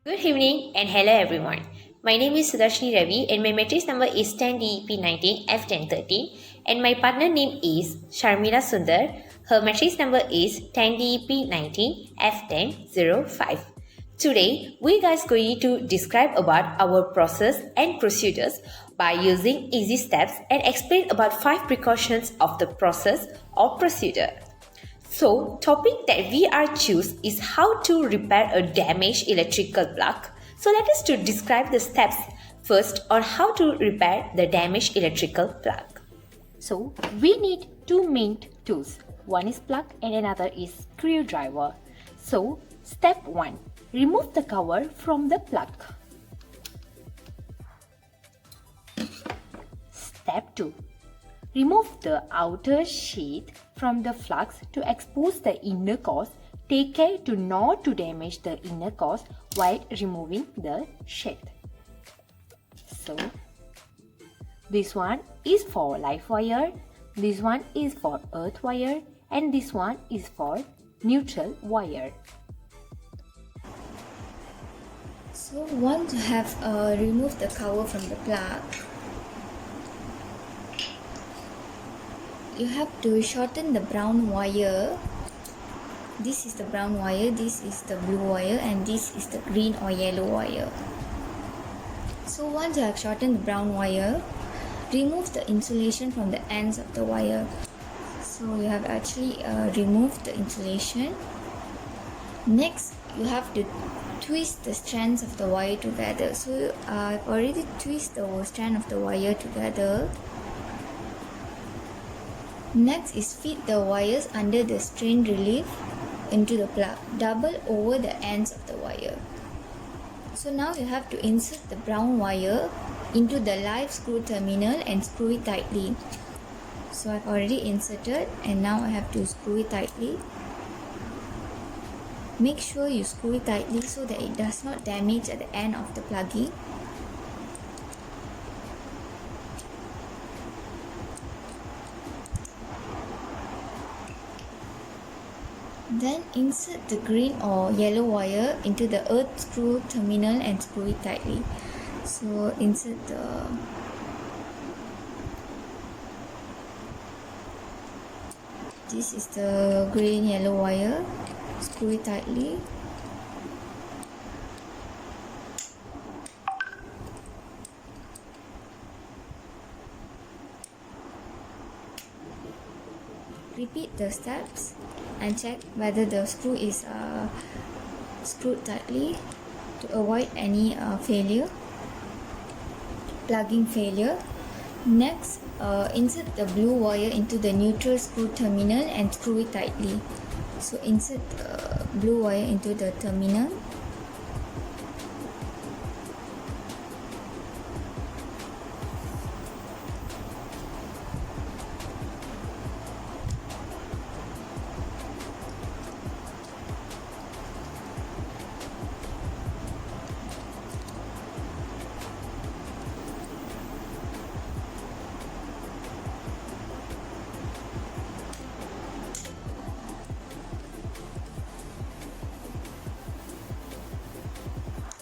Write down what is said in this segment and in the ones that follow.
Good evening and hello everyone. My name is Sudarshini Ravi and my matrix number is 10DEP19F1013 and my partner name is Sharmila Sundar. Her matrix number is 10DEP19F1005. Today, we guys going to describe about our process and procedures by using easy steps and explain about 5 precautions of the process or procedure. So, topic that we are choose is how to repair a damaged electrical plug. So, let us to describe the steps first on how to repair the damaged electrical plug. So we need two main tools. One is plug and another is screwdriver. So step 1. Remove the cover from the plug. Step 2. Remove the outer sheath from the flux to expose the inner cores. Take care to not to damage the inner cores while removing the sheath. So this one is for live wire, this one is for earth wire, and this one is for neutral wire. So once you have removed the cover from the plug, you have to shorten the brown wire. This is the brown wire, this is the blue wire, and this is the green or yellow wire. So once you have shortened the brown wire, remove the insulation from the ends of the wire. So you have actually removed the insulation. Next, you have to twist the strands of the wire together. So I've already twisted the strand of the wire together. Next is feed the wires under the strain relief into the plug. Double over the ends of the wire. So now you have to insert the brown wire into the live screw terminal and screw it tightly. So I've already inserted and now I have to screw it tightly. Make sure you screw it tightly so that it does not damage at the end of the plugging. Then insert the green or yellow wire into the earth screw terminal and screw it tightly. So insert this is the green yellow wire, screw it tightly. Repeat the steps and check whether the screw is screwed tightly to avoid any plugging failure. Next, insert the blue wire into the neutral screw terminal and screw it tightly. So insert the blue wire into the terminal.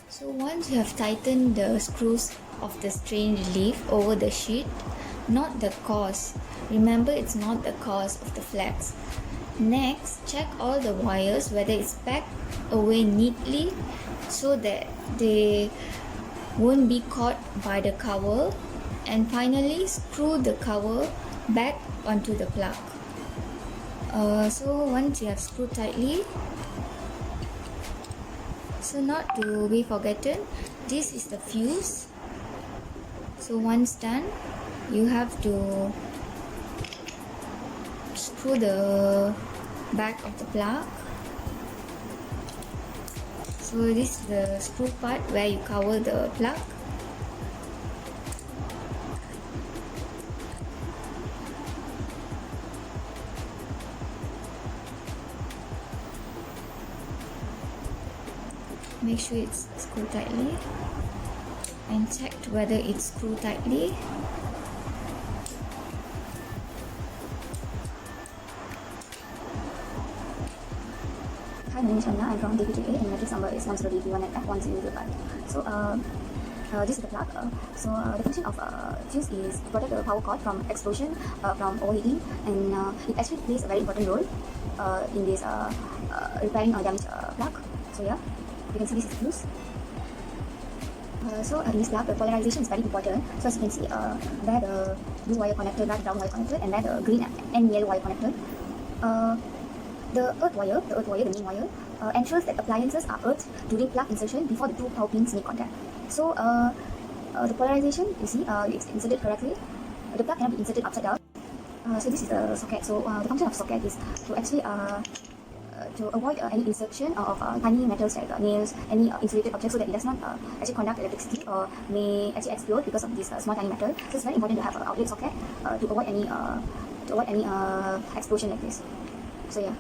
So once you have tightened the screws of the strain relief over the sheet, not the cause. Remember, it's not the cause of the flex. Next, check all the wires whether it's packed away neatly so that they won't be caught by the cover. And finally, screw the cover back onto the plug. So once you have screwed tightly, so not to be forgotten, this is the fuse. So once done, you have to screw the back of the plug. So this is the screw part where you cover the plug. Make sure it's screwed tightly and check whether it's screwed tightly. my name is Anna. I'm from DPTA and matrix number is 10DP1 and F1005. So this is the plug. The function of fuse is to protect the power cord from explosion, from overheating, and it actually plays a very important role in this repairing a damaged plug. So yeah, you can see this is fuse. In this plug, the polarization is very important. So as you can see, there the blue wire connector, there the brown wire connector, and there the green and yellow wire connector. The earth wire, the main wire, ensures that appliances are earthed during plug insertion before the two power pins make contact. So the polarization, you see, it's inserted correctly. The plug cannot be inserted upside down. So this is the socket. So the function of socket is to actually to avoid any insertion of tiny metals like nails, any insulated objects, so that it does not actually conduct electricity or may actually explode because of this small tiny metal. So it's very important to have an outlet socket to avoid any explosion like this. So yeah.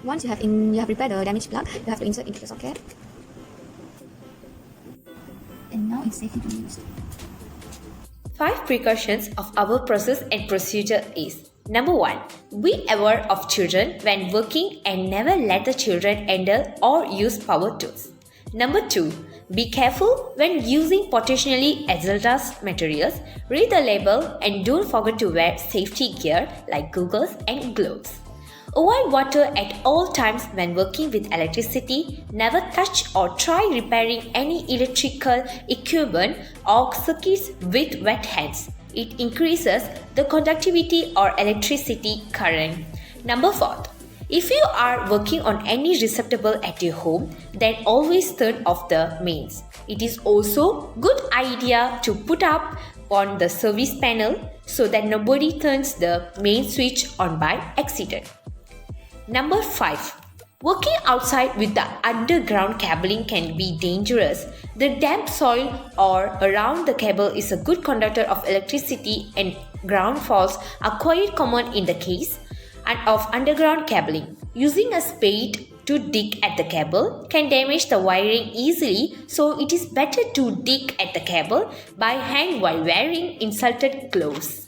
Once you have repaired the damaged plug, you have to insert into the socket. And now it's safe to be used. 5 precautions of our process and procedure is: Number 1. Be aware of children when working and never let the children handle or use power tools. Number 2. Be careful when using potentially hazardous materials. Read the label and don't forget to wear safety gear like goggles and gloves. Avoid water at all times when working with electricity. Never touch or try repairing any electrical equipment or circuits with wet hands. It increases the conductivity or electricity current. Number 4. If you are working on any receptacle at your home, then always turn off the mains. It is also good idea to put up on the service panel so that nobody turns the main switch on by accident. Number 5. Working outside with the underground cabling can be dangerous. The damp soil or around the cable is a good conductor of electricity, and ground faults are quite common in the case of underground cabling. Using a spade to dig at the cable can damage the wiring easily, so it is better to dig at the cable by hand while wearing insulted gloves.